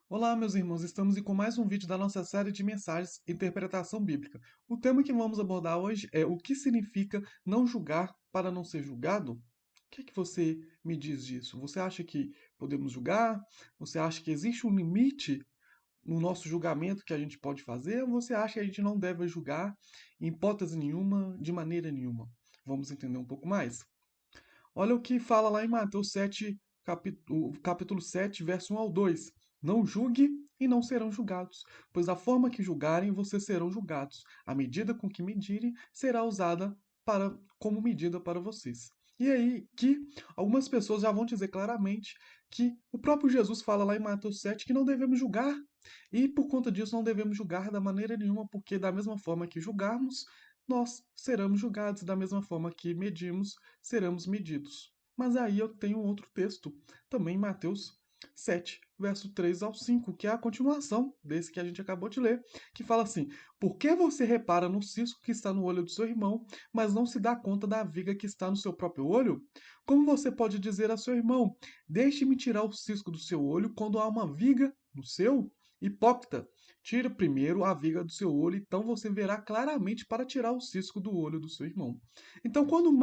Olá, meus irmãos, estamos com mais um vídeo da nossa série de mensagens Interpretação Bíblica. O tema que vamos abordar hoje é o que significa não julgar para não ser julgado? O que você me diz disso? Você acha que podemos julgar? Você acha que existe um limite no nosso julgamento que a gente pode fazer? Ou você acha que a gente não deve julgar em hipótese nenhuma, de maneira nenhuma? Vamos entender um pouco mais? Olha o que fala lá em Mateus 7, capítulo 7, verso 1 ao 2. Não julgue e não serão julgados, pois a forma que julgarem, vocês serão julgados. A medida com que medirem será usada como medida para vocês. E aí que algumas pessoas já vão dizer claramente que o próprio Jesus fala lá em Mateus 7 que não devemos julgar. E por conta disso não devemos julgar da maneira nenhuma, porque da mesma forma que julgarmos, nós seremos julgados, da mesma forma que medimos, seremos medidos. Mas aí eu tenho outro texto, também em Mateus 7, verso 3 ao 5, que é a continuação desse que a gente acabou de ler, que fala assim: Por que você repara no cisco que está no olho do seu irmão, mas não se dá conta da viga que está no seu próprio olho? Como você pode dizer a seu irmão: Deixe-me tirar o cisco do seu olho quando há uma viga no seu? Hipócrita, tire primeiro a viga do seu olho, então você verá claramente para tirar o cisco do olho do seu irmão. Então, quando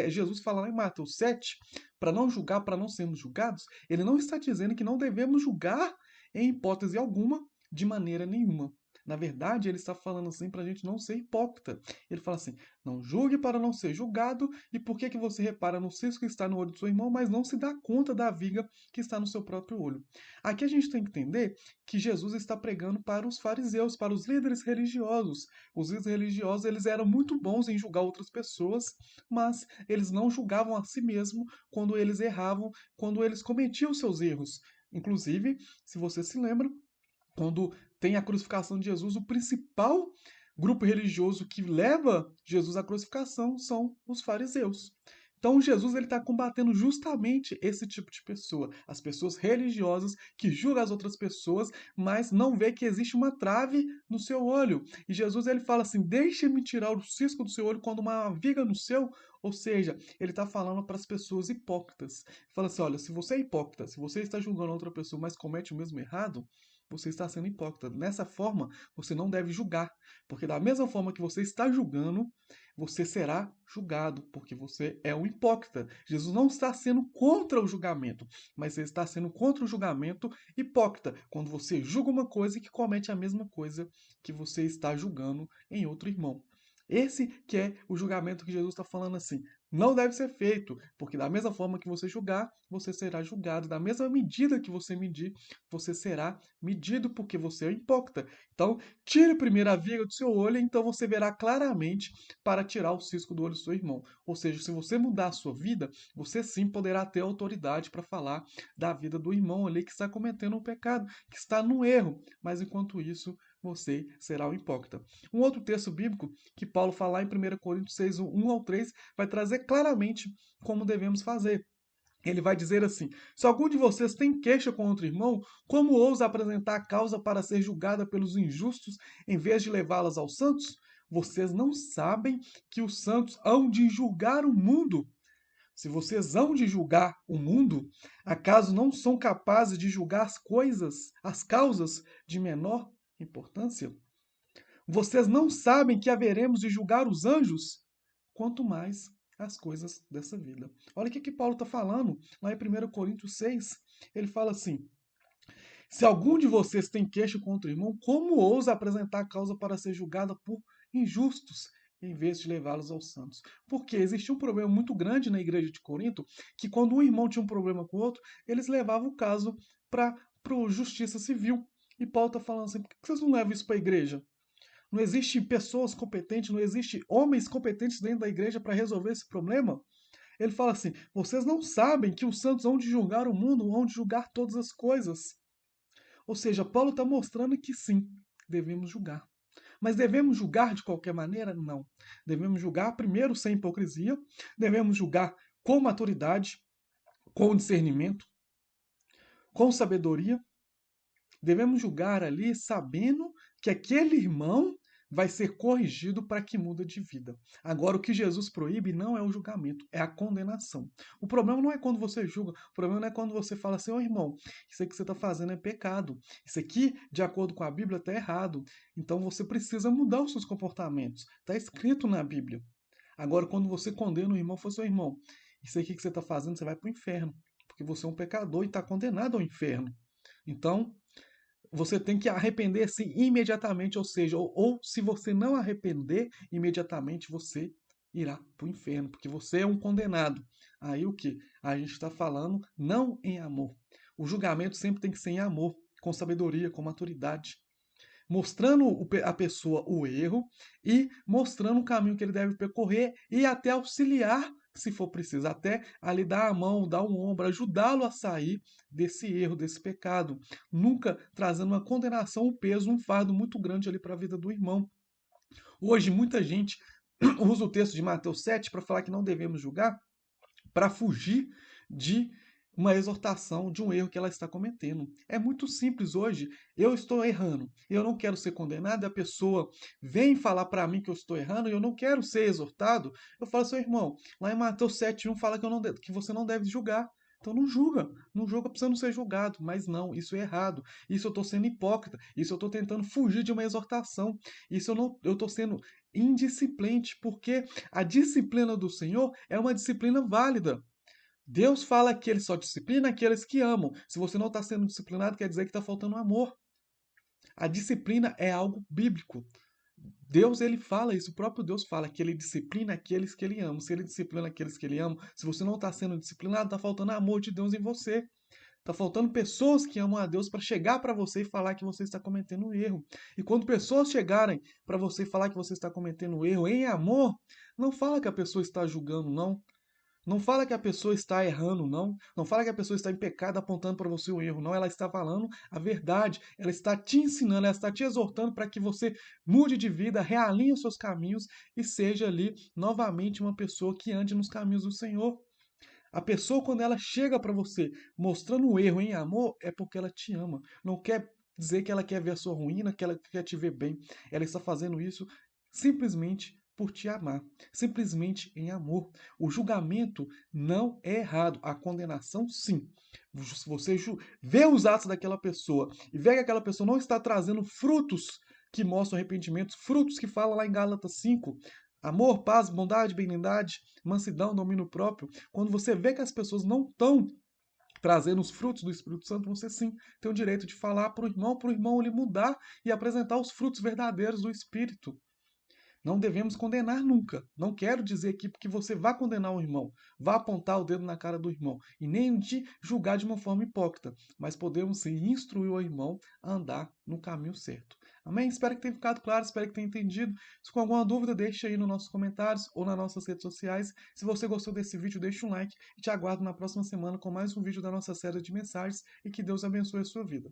Jesus fala lá em Mateus 7, para não julgar, para não sermos julgados, ele não está dizendo que não devemos julgar em hipótese alguma, de maneira nenhuma. Na verdade, ele está falando assim para a gente não ser hipócrita. Ele fala assim: não julgue para não ser julgado, e por que que você repara no cisco que está no olho do seu irmão, mas não se dá conta da viga que está no seu próprio olho? Aqui a gente tem que entender que Jesus está pregando para os fariseus, para os líderes religiosos. Os líderes religiosos, eles eram muito bons em julgar outras pessoas, mas eles não julgavam a si mesmo quando eles erravam, quando eles cometiam seus erros. Inclusive, se você se lembra, quando tem a crucificação de Jesus, o principal grupo religioso que leva Jesus à crucificação são os fariseus. Então Jesus ele está combatendo justamente esse tipo de pessoa, as pessoas religiosas que julgam as outras pessoas, mas não vê que existe uma trave no seu olho. E Jesus ele fala assim: deixe-me tirar o cisco do seu olho quando uma viga no seu. Ou seja, ele está falando para as pessoas hipócritas. Fala assim: olha, se você é hipócrita, se você está julgando outra pessoa, mas comete o mesmo errado, você está sendo hipócrita. Nessa forma, você não deve julgar, porque da mesma forma que você está julgando, você será julgado, porque você é um hipócrita. Jesus não está sendo contra o julgamento, mas ele está sendo contra o julgamento hipócrita, quando você julga uma coisa e que comete a mesma coisa que você está julgando em outro irmão. Esse que é o julgamento que Jesus está falando assim. Não deve ser feito, porque da mesma forma que você julgar, você será julgado. Da mesma medida que você medir, você será medido, porque você é hipócrita. Então, tire primeiro a viga do seu olho, então você verá claramente para tirar o cisco do olho do seu irmão. Ou seja, se você mudar a sua vida, você sim poderá ter autoridade para falar da vida do irmão ali que está cometendo um pecado, que está no erro. Mas enquanto isso, você será um hipócrita. Um outro texto bíblico que Paulo fala em 1 Coríntios 6, 1 ao 3, vai trazer claramente como devemos fazer. Ele vai dizer assim: se algum de vocês tem queixa com outro irmão, como ousa apresentar a causa para ser julgada pelos injustos em vez de levá-las aos santos? Vocês não sabem que os santos hão de julgar o mundo? Se vocês hão de julgar o mundo, acaso não são capazes de julgar as coisas, as causas de menor importância? Vocês não sabem que haveremos de julgar os anjos? Quanto mais as coisas dessa vida. Olha o que Paulo está falando lá em 1 Coríntios 6. Ele fala assim: se algum de vocês tem queixa contra o irmão, como ousa apresentar a causa para ser julgada por injustos, em vez de levá-los aos santos? Porque existia um problema muito grande na igreja de Corinto, que quando um irmão tinha um problema com o outro, eles levavam o caso para a justiça civil. E Paulo está falando assim: por que vocês não levam isso para a igreja? Não existe pessoas competentes, não existe homens competentes dentro da igreja para resolver esse problema? Ele fala assim: vocês não sabem que os santos hão de julgar o mundo, hão de julgar todas as coisas. Ou seja, Paulo está mostrando que sim, devemos julgar. Mas devemos julgar de qualquer maneira? Não. Devemos julgar primeiro sem hipocrisia, devemos julgar com maturidade, com discernimento, com sabedoria. Devemos julgar ali sabendo que aquele irmão vai ser corrigido para que muda de vida. Agora, o que Jesus proíbe não é o julgamento, é a condenação. O problema não é quando você julga, o problema não é quando você fala assim, ô irmão, isso aqui que você está fazendo é pecado. Isso aqui, de acordo com a Bíblia, está errado. Então você precisa mudar os seus comportamentos. Está escrito na Bíblia. Agora, quando você condena o irmão, fala seu irmão, isso aqui que você está fazendo, você vai para o inferno. Porque você é um pecador e está condenado ao inferno. Então, você tem que arrepender-se imediatamente, ou seja, ou se você não arrepender imediatamente, você irá para o inferno, porque você é um condenado. Aí o que? A gente está falando não em amor. O julgamento sempre tem que ser em amor, com sabedoria, com maturidade, mostrando a pessoa o erro e mostrando o caminho que ele deve percorrer e até auxiliar, se for preciso, até ali dar a mão, dar um ombro, ajudá-lo a sair desse erro, desse pecado, nunca trazendo uma condenação, um peso, um fardo muito grande ali para a vida do irmão. Hoje, muita gente usa o texto de Mateus 7 para falar que não devemos julgar, para fugir de uma exortação de um erro que ela está cometendo. É muito simples hoje. Eu estou errando, eu não quero ser condenado, e a pessoa vem falar para mim que eu estou errando e eu não quero ser exortado. Eu falo, seu irmão, lá em Mateus 7:1 fala que, que você não deve julgar. Então não julga, não julga para você não ser julgado. Mas não, isso é errado. Isso eu estou sendo hipócrita. Isso eu estou tentando fugir de uma exortação. Isso eu estou sendo indisciplinante, porque a disciplina do Senhor é uma disciplina válida. Deus fala que ele só disciplina aqueles que amam. Se você não está sendo disciplinado, quer dizer que está faltando amor. A disciplina é algo bíblico. Deus, ele fala isso, o próprio Deus fala que ele disciplina aqueles que ele ama. Se ele disciplina aqueles que ele ama, se você não está sendo disciplinado, está faltando amor de Deus em você. Está faltando pessoas que amam a Deus para chegar para você e falar que você está cometendo um erro. E quando pessoas chegarem para você e falar que você está cometendo um erro em amor, não fala que a pessoa está julgando, não. Não fala que a pessoa está errando, não. Não fala que a pessoa está em pecado apontando para você o erro, não. Ela está falando a verdade. Ela está te ensinando, ela está te exortando para que você mude de vida, realinhe os seus caminhos e seja ali novamente uma pessoa que ande nos caminhos do Senhor. A pessoa, quando ela chega para você mostrando o erro em amor, é porque ela te ama. Não quer dizer que ela quer ver a sua ruína, que ela quer te ver bem. Ela está fazendo isso simplesmente por te amar, simplesmente em amor. O julgamento não é errado, a condenação sim. Se você vê os atos daquela pessoa e vê que aquela pessoa não está trazendo frutos que mostram arrependimento, frutos que fala lá em Gálatas 5, amor, paz, bondade, benignidade, mansidão, domínio próprio. Quando você vê que as pessoas não estão trazendo os frutos do Espírito Santo, você sim tem o direito de falar para o irmão ele mudar e apresentar os frutos verdadeiros do Espírito. Não devemos condenar nunca. Não quero dizer aqui porque você vá condenar o irmão, vá apontar o dedo na cara do irmão e nem de julgar de uma forma hipócrita, mas podemos sim instruir o irmão a andar no caminho certo. Amém? Espero que tenha ficado claro, espero que tenha entendido. Se com alguma dúvida, deixe aí nos nossos comentários ou nas nossas redes sociais. Se você gostou desse vídeo, deixe um like e te aguardo na próxima semana com mais um vídeo da nossa série de mensagens e que Deus abençoe a sua vida.